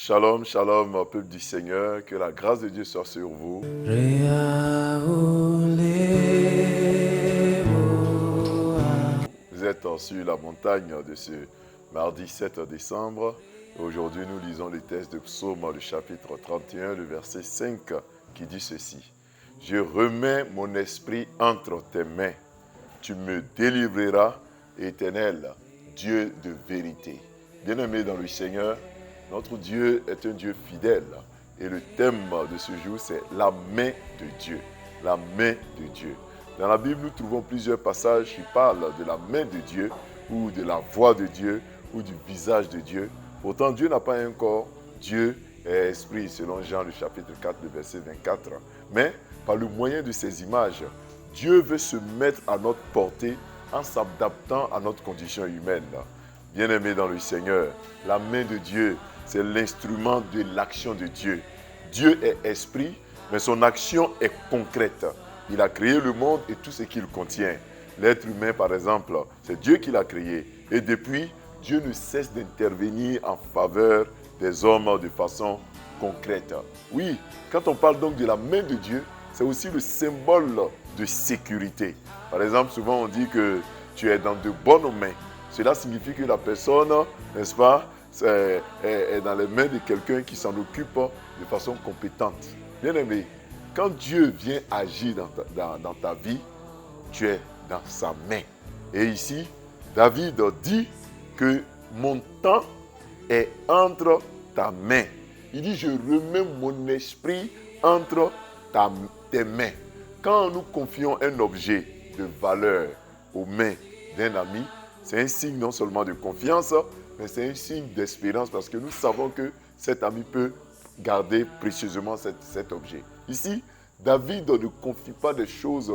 Shalom, shalom, peuple du Seigneur, que la grâce de Dieu soit sur vous. Vous êtes sur la montagne de ce mardi 7 décembre. Aujourd'hui, nous lisons les textes de Psaume, le chapitre 31, le verset 5, qui dit ceci. « Je remets mon esprit entre tes mains. Tu me délivreras, Éternel, Dieu de vérité. » Bien-aimés dans le Seigneur, notre Dieu est un Dieu fidèle. Et le thème de ce jour, c'est la main de Dieu. La main de Dieu. Dans la Bible, nous trouvons plusieurs passages qui parlent de la main de Dieu, ou de la voix de Dieu, ou du visage de Dieu. Pourtant, Dieu n'a pas un corps. Dieu est esprit, selon Jean, le chapitre 4, le verset 24. Mais, par le moyen de ces images, Dieu veut se mettre à notre portée en s'adaptant à notre condition humaine. Bien-aimés dans le Seigneur, la main de Dieu, c'est l'instrument de l'action de Dieu. Dieu est esprit, mais son action est concrète. Il a créé le monde et tout ce qu'il contient. L'être humain, par exemple, c'est Dieu qui l'a créé. Et depuis, Dieu ne cesse d'intervenir en faveur des hommes de façon concrète. Oui, quand on parle donc de la main de Dieu, c'est aussi le symbole de sécurité. Par exemple, souvent on dit que tu es dans de bonnes mains. Cela signifie que la personne, n'est-ce pas, est dans les mains de quelqu'un qui s'en occupe de façon compétente. Bien aimé, quand Dieu vient agir dans ta vie, tu es dans sa main. Et ici, David dit que mon temps est entre ta main. Il dit, je remets mon esprit entre tes mains. Quand nous confions un objet de valeur aux mains d'un ami, c'est un signe non seulement de confiance, mais c'est un signe d'espérance parce que nous savons que cet ami peut garder précieusement cet objet. Ici, David ne confie pas des choses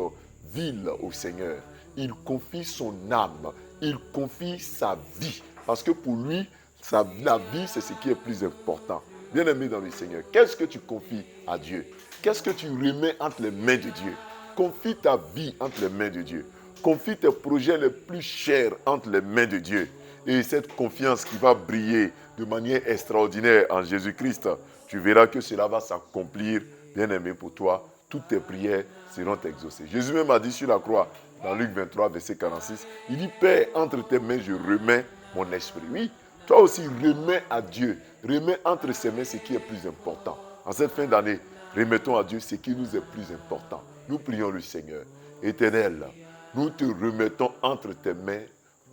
viles au Seigneur. Il confie son âme, il confie sa vie. Parce que pour lui, la vie, c'est ce qui est plus important. Bien-aimé dans le Seigneur, qu'est-ce que tu confies à Dieu? Qu'est-ce que tu remets entre les mains de Dieu? Confie ta vie entre les mains de Dieu. Confie tes projets les plus chers entre les mains de Dieu. Et cette confiance qui va briller de manière extraordinaire en Jésus-Christ, tu verras que cela va s'accomplir, bien-aimé, pour toi. Toutes tes prières seront exaucées. Jésus même a dit sur la croix, dans Luc 23, verset 46, il dit, Père, entre tes mains, je remets mon esprit. Oui, toi aussi, remets à Dieu. Remets entre ses mains ce qui est plus important. En cette fin d'année, remettons à Dieu ce qui nous est plus important. Nous prions le Seigneur. Éternel, nous te remettons entre tes mains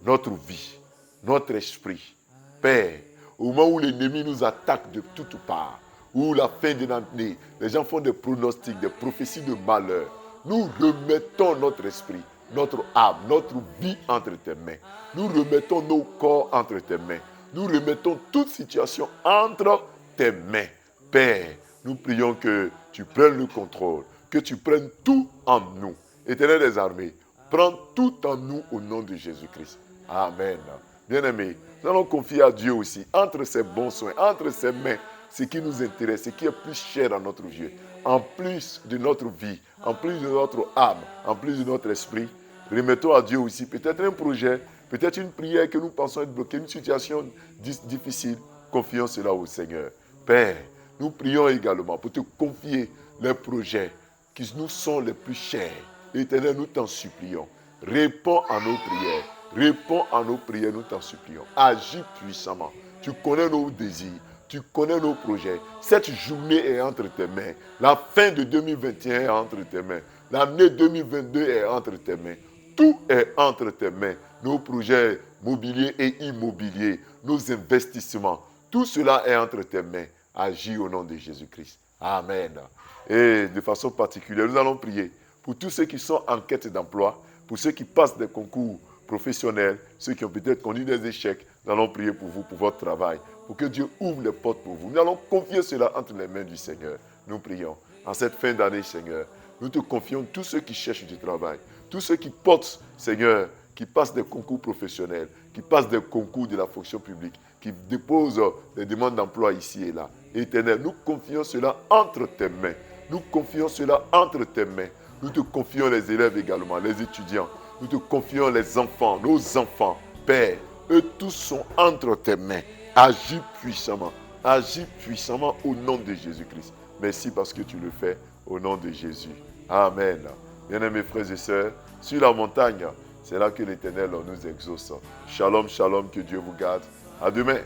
notre vie, notre esprit. Père, au moment où l'ennemi nous attaque de toutes parts, où la fin de l'année, les gens font des pronostics, des prophéties de malheur, nous remettons notre esprit, notre âme, notre vie entre tes mains. Nous remettons nos corps entre tes mains. Nous remettons toute situation entre tes mains. Père, nous prions que tu prennes le contrôle, que tu prennes tout en nous. Éternel des armées, prends tout en nous au nom de Jésus-Christ. Amen. Bien-aimés, nous allons confier à Dieu aussi, entre ses bons soins, entre ses mains, ce qui nous intéresse, ce qui est plus cher à notre Dieu. En plus de notre vie, en plus de notre âme, en plus de notre esprit, remettons à Dieu aussi peut-être un projet, peut-être une prière que nous pensons être bloquée, une situation difficile. Confions cela au Seigneur. Père, nous prions également pour te confier les projets qui nous sont les plus chers. Éternel, nous t'en supplions. Réponds à nos prières. Réponds à nos prières, nous t'en supplions. Agis puissamment. Tu connais nos désirs. Tu connais nos projets. Cette journée est entre tes mains. La fin de 2021 est entre tes mains. L'année 2022 est entre tes mains. Tout est entre tes mains. Nos projets mobiliers et immobiliers, nos investissements, tout cela est entre tes mains. Agis au nom de Jésus-Christ. Amen. Et de façon particulière, nous allons prier pour tous ceux qui sont en quête d'emploi, pour ceux qui passent des concours professionnels, ceux qui ont peut-être connu des échecs. Nous allons prier pour vous, pour votre travail, pour que Dieu ouvre les portes pour vous. Nous allons confier cela entre les mains du Seigneur. Nous prions. En cette fin d'année, Seigneur, nous te confions tous ceux qui cherchent du travail, tous ceux qui portent, Seigneur, qui passent des concours professionnels, qui passent des concours de la fonction publique, qui déposent des demandes d'emploi ici et là. Éternel, nous confions cela entre tes mains. Nous confions cela entre tes mains. Nous te confions les élèves également, les étudiants. Nous te confions les enfants, nos enfants. Père, eux tous sont entre tes mains. Agis puissamment. Agis puissamment au nom de Jésus-Christ. Merci parce que tu le fais au nom de Jésus. Amen. Bien-aimés frères et sœurs, sur la montagne, c'est là que l'Éternel nous exauce. Shalom, shalom, que Dieu vous garde. À demain.